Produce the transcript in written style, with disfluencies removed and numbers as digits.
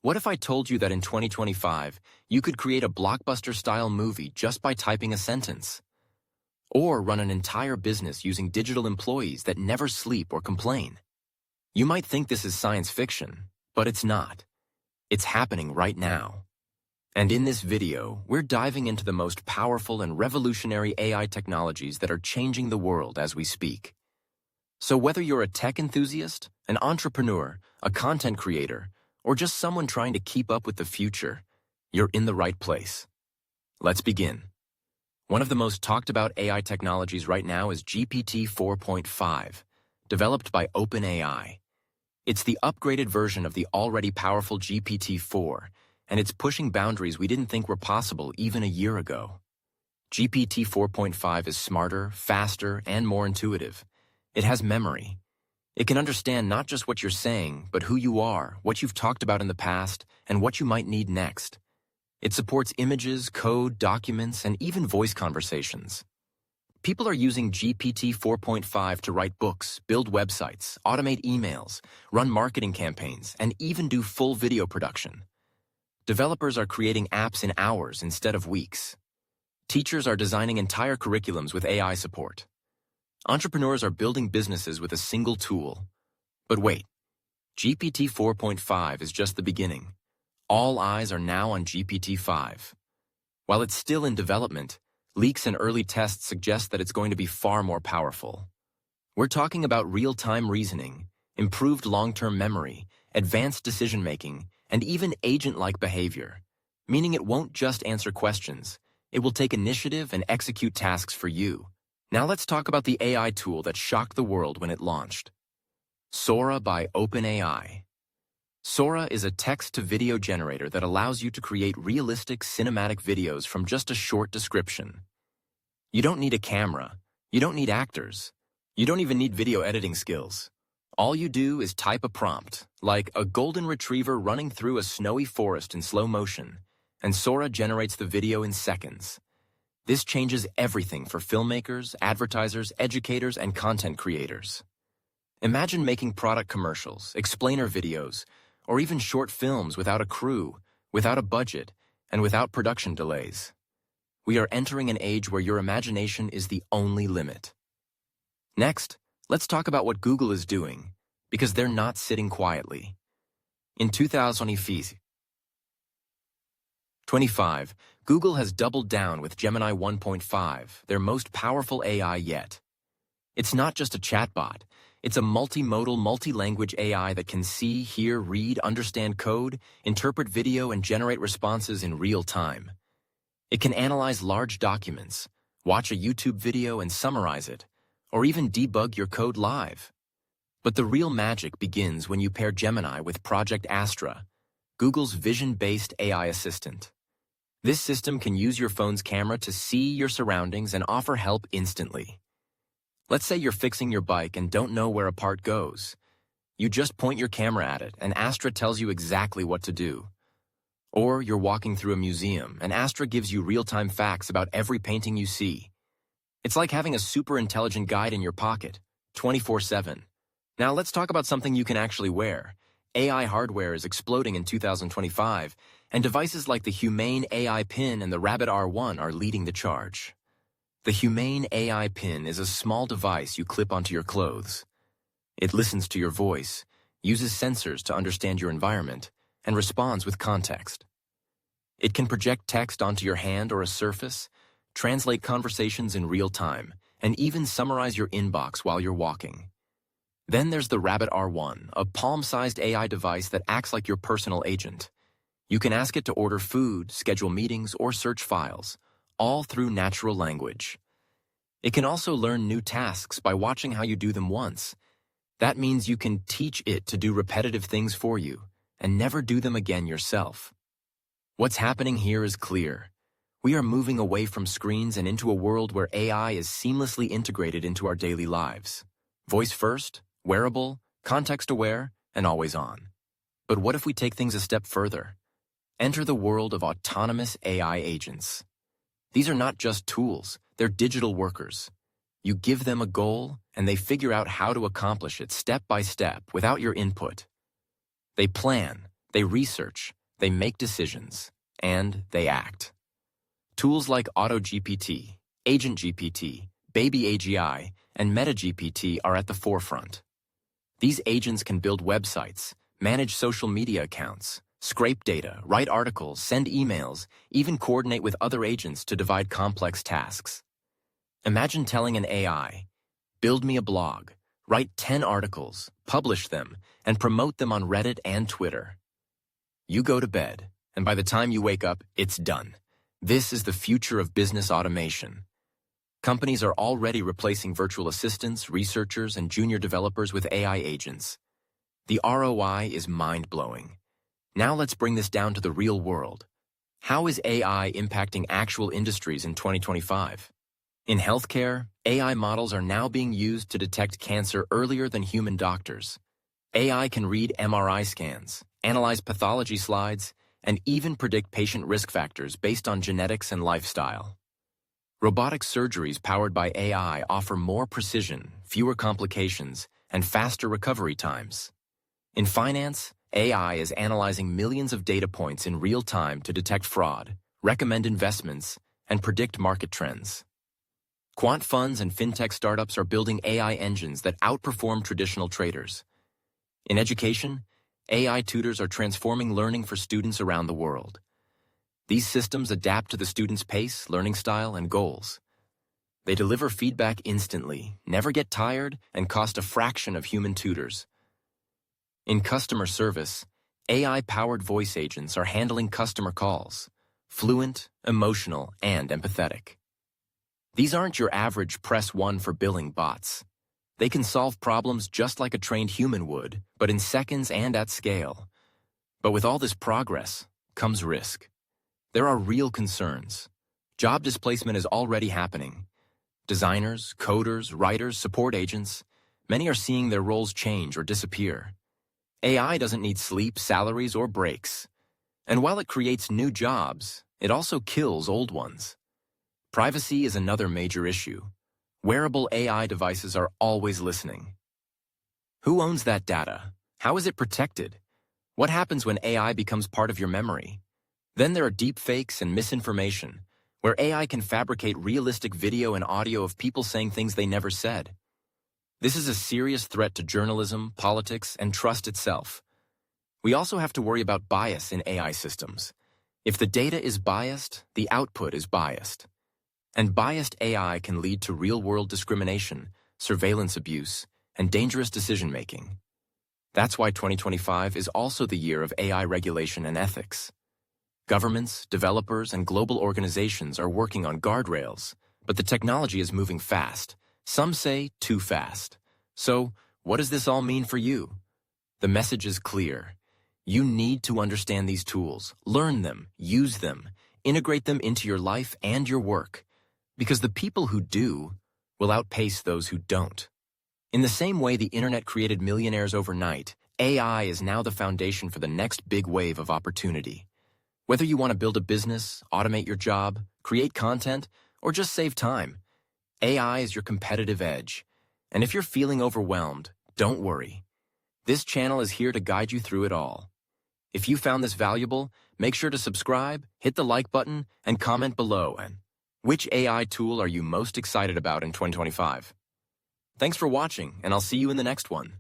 What if I told you that in 2025, you could create a blockbuster-style movie just by typing a sentence? Or run an entire business using digital employees that never sleep or complain? You might think this is science fiction, but it's not. It's happening right now. And in this video, we're diving into the most powerful and revolutionary AI technologies that are changing the world as we speak. So whether you're a tech enthusiast, an entrepreneur, a content creator, or just someone trying to keep up with the future, you're in the right place. Let's begin. One of the most talked about AI technologies right now is GPT 4.5, developed by OpenAI. It's the upgraded version of the already powerful GPT-4, and it's pushing boundaries we didn't think were possible even a year ago. GPT 4.5 is smarter, faster, and more intuitive. It has memory. It can understand not just what you're saying, but who you are, what you've talked about in the past, and what you might need next. It supports images, code, documents, and even voice conversations. People are using GPT 4.5 to write books, build websites, automate emails, run marketing campaigns, and even do full video production. Developers are creating apps in hours instead of weeks. Teachers are designing entire curriculums with AI support. Entrepreneurs are building businesses with a single tool. But wait, GPT 4.5 is just the beginning. All eyes are now on GPT-5. While it's still in development, leaks and early tests suggest that it's going to be far more powerful. We're talking about real-time reasoning, improved long-term memory, advanced decision-making, and even agent-like behavior, meaning it won't just answer questions. It will take initiative and execute tasks for you. Now let's talk about the AI tool that shocked the world when it launched. Sora by OpenAI. Sora is a text-to-video generator that allows you to create realistic cinematic videos from just a short description. You don't need a camera. You don't need actors. You don't even need video editing skills. All you do is type a prompt, like a golden retriever running through a snowy forest in slow motion, and Sora generates the video in seconds. This changes everything for filmmakers, advertisers, educators, and content creators. Imagine making product commercials, explainer videos, or even short films without a crew, without a budget, and without production delays. We are entering an age where your imagination is the only limit. Next, let's talk about what Google is doing, because they're not sitting quietly. In 2025, Google has doubled down with Gemini 1.5, their most powerful AI yet. It's not just a chatbot. It's a multimodal, multi-language AI that can see, hear, read, understand code, interpret video, and generate responses in real time. It can analyze large documents, watch a YouTube video and summarize it, or even debug your code live. But the real magic begins when you pair Gemini with Project Astra, Google's vision-based AI assistant. This system can use your phone's camera to see your surroundings and offer help instantly. Let's say you're fixing your bike and don't know where a part goes. You just point your camera at it, and Astra tells you exactly what to do. Or you're walking through a museum, and Astra gives you real-time facts about every painting you see. It's like having a super intelligent guide in your pocket, 24/7. Now let's talk about something you can actually wear. AI hardware is exploding in 2025, and devices like the Humane AI Pin and the Rabbit R1 are leading the charge. The Humane AI Pin is a small device you clip onto your clothes. It listens to your voice, uses sensors to understand your environment, and responds with context. It can project text onto your hand or a surface, translate conversations in real time, and even summarize your inbox while you're walking. Then there's the Rabbit R1, a palm-sized AI device that acts like your personal agent. You can ask it to order food, schedule meetings, or search files, all through natural language. It can also learn new tasks by watching how you do them once. That means you can teach it to do repetitive things for you and never do them again yourself. What's happening here is clear. We are moving away from screens and into a world where AI is seamlessly integrated into our daily lives. Voice first, wearable, context-aware, and always on. But what if we take things a step further? Enter the world of autonomous AI agents. These are not just tools, they're digital workers. You give them a goal, and they figure out how to accomplish it step by step without your input. They plan, They research, they make decisions, and they act. Tools like AutoGPT, AgentGPT, BabyAGI, and MetaGPT are at the forefront. These agents can build websites, manage social media accounts, scrape data, write articles, send emails, even coordinate with other agents to divide complex tasks. Imagine telling an AI, build me a blog, write 10 articles, publish them, and promote them on Reddit and Twitter. You go to bed, and by the time you wake up, it's done. This is the future of business automation. Companies are already replacing virtual assistants, researchers, and junior developers with AI agents. The ROI is mind-blowing. Now let's bring this down to the real world. How is AI impacting actual industries in 2025? In healthcare, AI models are now being used to detect cancer earlier than human doctors. AI can read MRI scans, analyze pathology slides, and even predict patient risk factors based on genetics and lifestyle. Robotic surgeries powered by AI offer more precision, fewer complications, and faster recovery times. In finance, AI is analyzing millions of data points in real time to detect fraud, recommend investments, and predict market trends. Quant funds and fintech startups are building AI engines that outperform traditional traders. In education, AI tutors are transforming learning for students around the world. These systems adapt to the student's pace, learning style, and goals. They deliver feedback instantly, never get tired, and cost a fraction of human tutors. In customer service, AI-powered voice agents are handling customer calls, fluent, emotional, and empathetic. These aren't your average press 1 for billing bots. They can solve problems just like a trained human would, but in seconds and at scale. But with all this progress comes risk. There are real concerns. Job displacement is already happening. Designers, coders, writers, support agents, many are seeing their roles change or disappear. AI doesn't need sleep, salaries, or breaks. And while it creates new jobs, it also kills old ones. Privacy is another major issue. Wearable AI devices are always listening. Who owns that data? How is it protected? What happens when AI becomes part of your memory? Then there are deepfakes and misinformation, where AI can fabricate realistic video and audio of people saying things they never said. This is a serious threat to journalism, politics, and trust itself. We also have to worry about bias in AI systems. If the data is biased, the output is biased. And biased AI can lead to real-world discrimination, surveillance abuse, and dangerous decision-making. That's why 2025 is also the year of AI regulation and ethics. Governments, developers, and global organizations are working on guardrails, but the technology is moving fast. Some say too fast. So, what does this all mean for you? The message is clear. You need to understand these tools, learn them, use them, integrate them into your life and your work, because the people who do will outpace those who don't. In the same way the internet created millionaires overnight, AI is now the foundation for the next big wave of opportunity. Whether you want to build a business, automate your job, create content, or just save time, AI is your competitive edge. And if you're feeling overwhelmed, don't worry. This channel is here to guide you through it all. If you found this valuable, make sure to subscribe, hit the like button, and comment below. And which AI tool are you most excited about in 2025? Thanks for watching, and I'll see you in the next one.